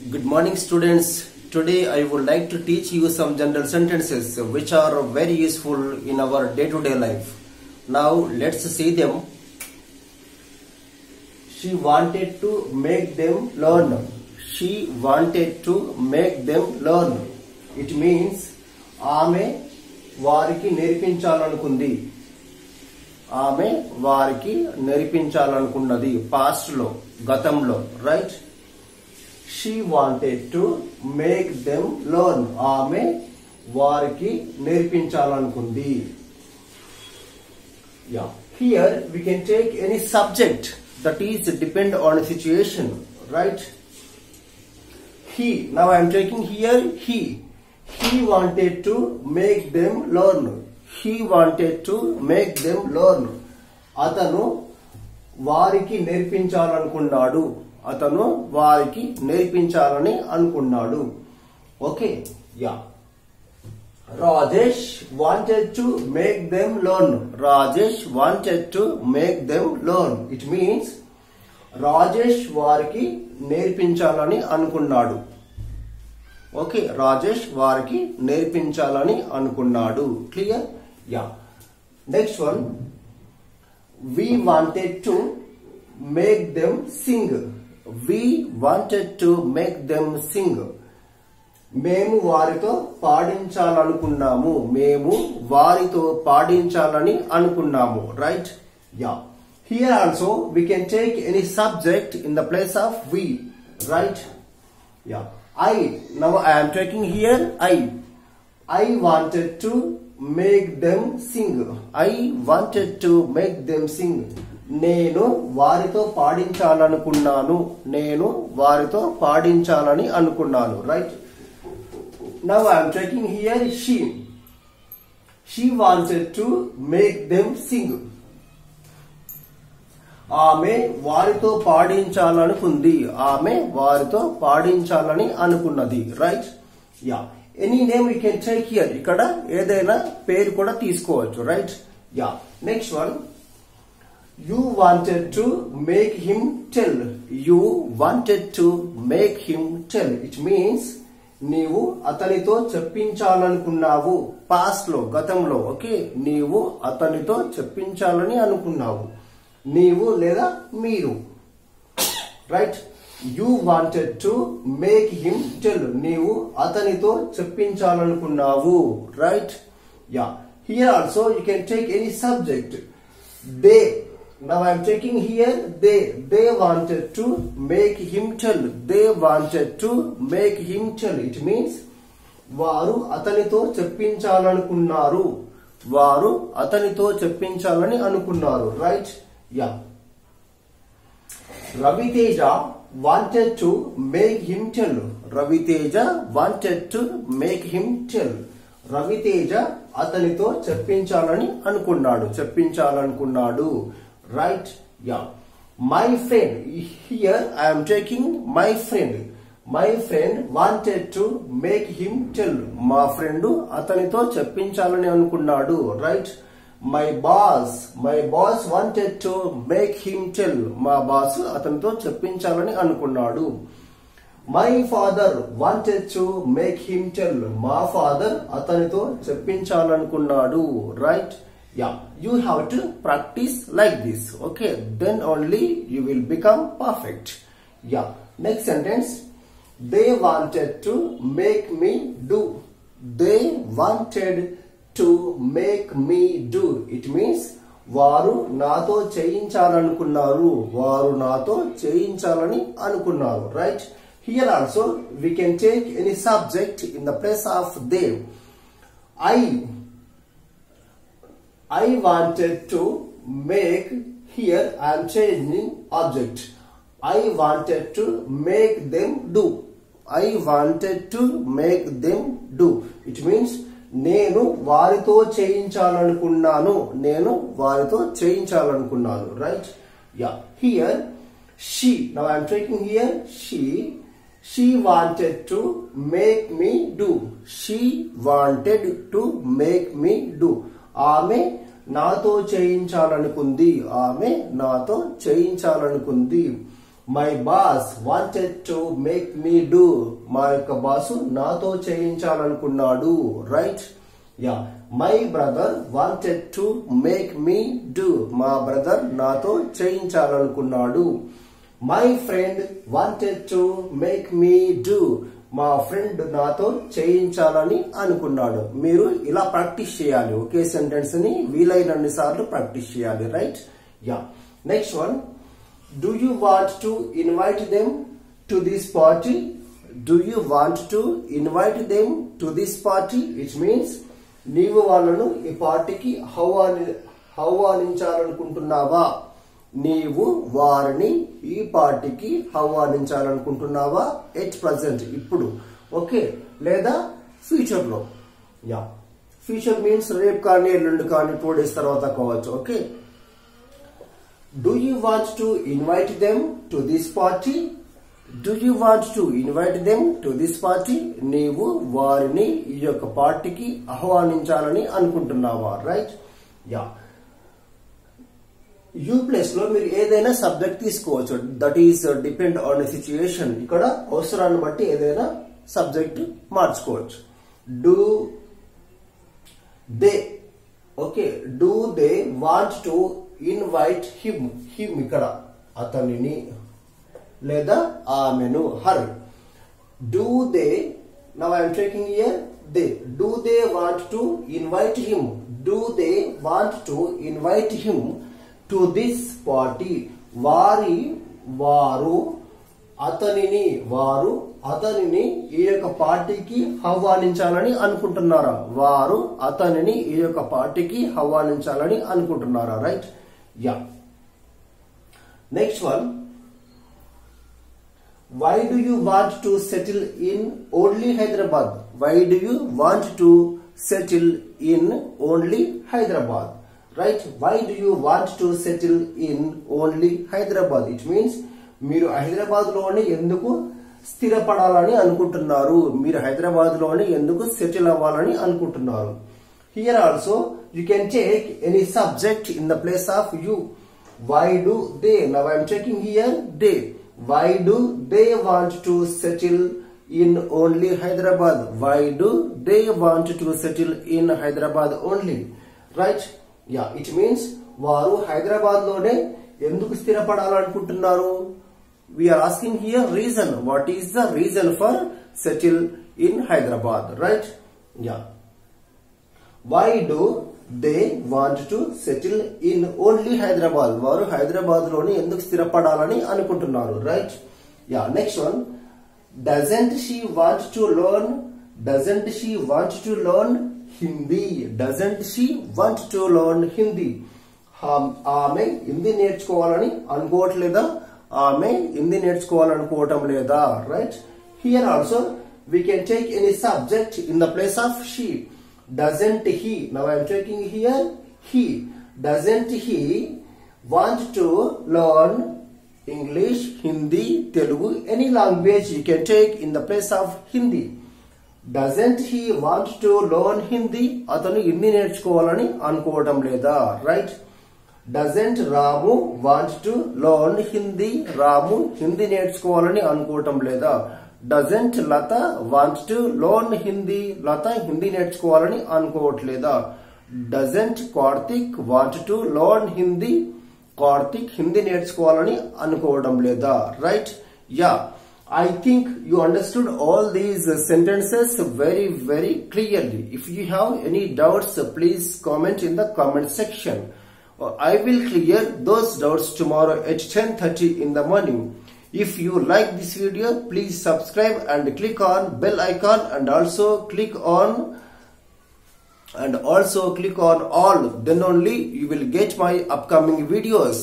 Good morning, students. Today I would like to teach you some general sentences which are very useful in our day-to-day life. Now let's see them. She wanted to make them learn. She wanted to make them learn. It means ఆమె వారికి నేర్పించాలనుకుంది. ఆమె వారికి నేర్పించాలనుకున్నది. Past లో, గతంలో, right? She wanted to make them learn. ఆమె వారికి నేర్పించాలనుకుంది. Yeah. Here we can take any subject that is depend on a situation, right? He. Now I am taking here he. He wanted to make them learn. He wanted to make them learn. అతను వారికి నేర్పించాలనుకున్నాడు. అతను వారికి నేర్పించాలని అనుకున్నాడు. Okay, yeah. Rajesh wanted to make them learn. Rajesh wanted to make them learn. It means Rajesh వారికి నేర్పించాలని అనుకున్నాడు. Okay, Rajesh వారికి నేర్పించాలని అనుకున్నాడు. Clear? Yeah. Next one, we wanted to make them sing. We wanted to make them sing. మేము వారితో పాడించాలనుకున్నాము. మేము వారితో పాడించాలని అనుకున్నాము. Right? Yeah. Here also we can take any subject in the place of we. Right? Yeah. I. Now I am taking here I. I wanted to make them sing. I wanted to make them sing. నేను వారితో పాడించాలనుకున్నాను. నేను వారితో పాడించాలని అనుకున్నాను. Right? Now I am taking here she. She wanted to make them sing. ఆమె వారితో పాడించాలనుకుంది. ఆమె వారితో పాడించాలని అనుకున్నది. Right? Yeah. Any name you can take here. ఇక్కడ ఏదైనా పేరు కూడా తీసుకోవచ్చు. Right? Yeah. Next one, you wanted to make him tell. You wanted to make him tell. It means నీవు అతనితో చెప్పించాలనుకున్నావు. పాస్ట్ లో, గతంలో. ఓకే, నీవు అతనితో చెప్పించాలని అనుకున్నావు. నీవు లేదా మీరు. Right? You wanted to make him tell. నీవు అతనితో చెప్పించాలనుకున్నావు. Right? Yeah. Here also you can take any subject. They. Now I am taking here they. They wanted to make him tell. They wanted to make him tell. It means వారు అతనితో చెప్పించాలనుకున్నారు. వారు అతనితో చెప్పించాలని అనుకున్నారు. Right? Yeah. Raviteja wanted to make him tell. Raviteja wanted to make him tell. Raviteja అతనితో చెప్పించాలని అనుకున్నాడు. చెప్పించాలనుకున్నాడు. Right? Yeah. My friend. Here I am taking my friend. My friend wanted to make him tell. మా ఫ్రెండ్ అతనితో చెప్పించాలని అనుకున్నాడు. Right? My boss. My boss wanted to make him tell. మా boss అతనితో చెప్పించాలని అనుకున్నాడు. My father wanted to make him tell. మా father అతనితో చెప్పించాలనుకున్నాడు. Right? Yeah, you have to practice like this. Okay, then only you will become perfect. Yeah. Next sentence, they wanted to make me do. They wanted to make me do. It means వారు నాతో చేయించాలనుకున్నారు. వారు నాతో చేయించాలని అనుకున్నారు. Right? Here also we can take any subject in the place of they. I wanted to make. Here I am changing object. I wanted to make them do. I wanted to make them do. It means నేను వారితో చేయించాలనుకున్నాను. నేను వారితో చేయించాలనుకున్నాను. Right? Yeah. Here she. Now I am taking here she. She wanted to make me do. She wanted to make me do. ఆమె నాతో చేయించాలనుకుంది. ఆమె నాతో చేయించాలనుకుంది. My boss wanted to make me do. మా యొక్క బాసు నాతో చేయించాలనుకున్నాడు. Right. Yeah. My brother wanted to make me do. మా బ్రదర్ నాతో చేయించాలనుకున్నాడు. My friend wanted to make me do. మా ఫ్రెండ్ నాతో చేయించాలని అనుకున్నాడు. మీరు ఇలా ప్రాక్టీస్ చేయాలి. ఒకే సెంటెన్స్ ని వీలైనన్ని సార్లు ప్రాక్టీస్ చేయాలి. Right. Yeah. Next one. Do you want to invite them to this party. Do you want to invite them to this party. It means నీవు వాళ్ళను ఈ పార్టీకి ఆహ్వానించాలనుకుంటున్నావా. నీవు వారిని ఈ పార్టీకి ఆహ్వానించాలనుకుంటున్నావా. ఎట్ ప్రజెంట్ ఇప్పుడు. ఓకే. లేదా ఫ్యూచర్ లో. యా. ఫ్యూచర్ మీన్స్ రేపు కానీ ఎల్లుండి కానీ 2 days తర్వాత కావచ్చు. Okay. Do you want to invite them to this party. Do you want to invite them to this party. నీవు వారిని ఈ యొక్క పార్టీకి ఆహ్వానించాలని అనుకుంటున్నావా. రైట్. యా. యూ ప్లేస్ లో మీరు ఏదైనా సబ్జెక్ట్ తీసుకోవచ్చు. That is depend on situation. ఇక్కడ అవసరాన్ని బట్టి ఏదైనా సబ్జెక్ట్ మార్చుకోవచ్చు. Do they. Okay. Do they want to invite him. Him ఇక్కడ అతనిని లేదా ఆమెను. Her. Do they. Now I'm taking here they. Do they want to invite him. Do they want to invite him to this party. వారు అతనిని ఈ యొక్క పార్టీకి ఆహ్వానించాలని అనుకుంటున్నారా. వారు అతనిని ఈ యొక్క పార్టీకి ఆహ్వానించాలని అనుకుంటున్నారా. Right. Yeah. Next one. Why do you want to settle in only Hyderabad. Why do you want to settle in only Hyderabad. Right? Why do you want to settle in only Hyderabad? It means మీరు హైదరాబాద్ లోనే ఎందుకు స్థిరపడాలని అనుకుంటున్నారు. మీరు హైదరాబాద్ లోనే ఎందుకు settle అవ్వాలని అనుకుంటున్నారు. Here also you can take any subject in the place of you. Why do they? Now I am taking here they. Why do they want to settle in only Hyderabad? Why do they want to settle in Hyderabad only? Right? Yeah. It means వారు హైదరాబాద్ లోనే ఎందుకు స్థిరపడాలనుకుంటున్నారు. We're asking here reason. What is the reason for settle in Hyderabad. Right. Yeah. Why do they want to settle in only Hyderabad. వారు హైదరాబాద్ లోనే ఎందుకు స్థిరపడాలని అనుకుంటున్నారు. Right. Yeah. Next one. Doesn't she want to learn. Doesn't she want to learn Hindi. Doesn't she want to learn Hindi. ఆమె హిందీ నేర్చుకోవాలని అనుకోవట్లేదా. ఆమె హిందీ నేర్చుకోవాలనుకోవటం లేదా. Right. Here also we can take any subject in the place of she. Doesn't he. Now I'm taking here he. Doesn't he want to learn English, Hindi, Telugu, any language you can take in the place of Hindi. Doesn't he want to learn Hindi. అతను హిందీ నేర్చుకోవాలని అనుకోవటం లేదా. Right. Doesn't Ramu want to learn Hindi. Ramu Hindi నేర్చుకోవాలని అనుకోవటం లేదా. Doesn't Latha want to learn Hindi. Latha Hindi నేర్చుకోవాలని అనుకోవట్లేదా. Doesn't Karthik want to learn Hindi. Karthik Hindi నేర్చుకోవాలని అనుకోవడం లేదా. Right. Yeah. I think you understood all these sentences very clearly. If you have any doubts, please comment in the comment section. I will clear those doubts tomorrow at 10:30 in the morning. If you like this video, please subscribe and click on bell icon and also click on all. Then only you will get my upcoming videos.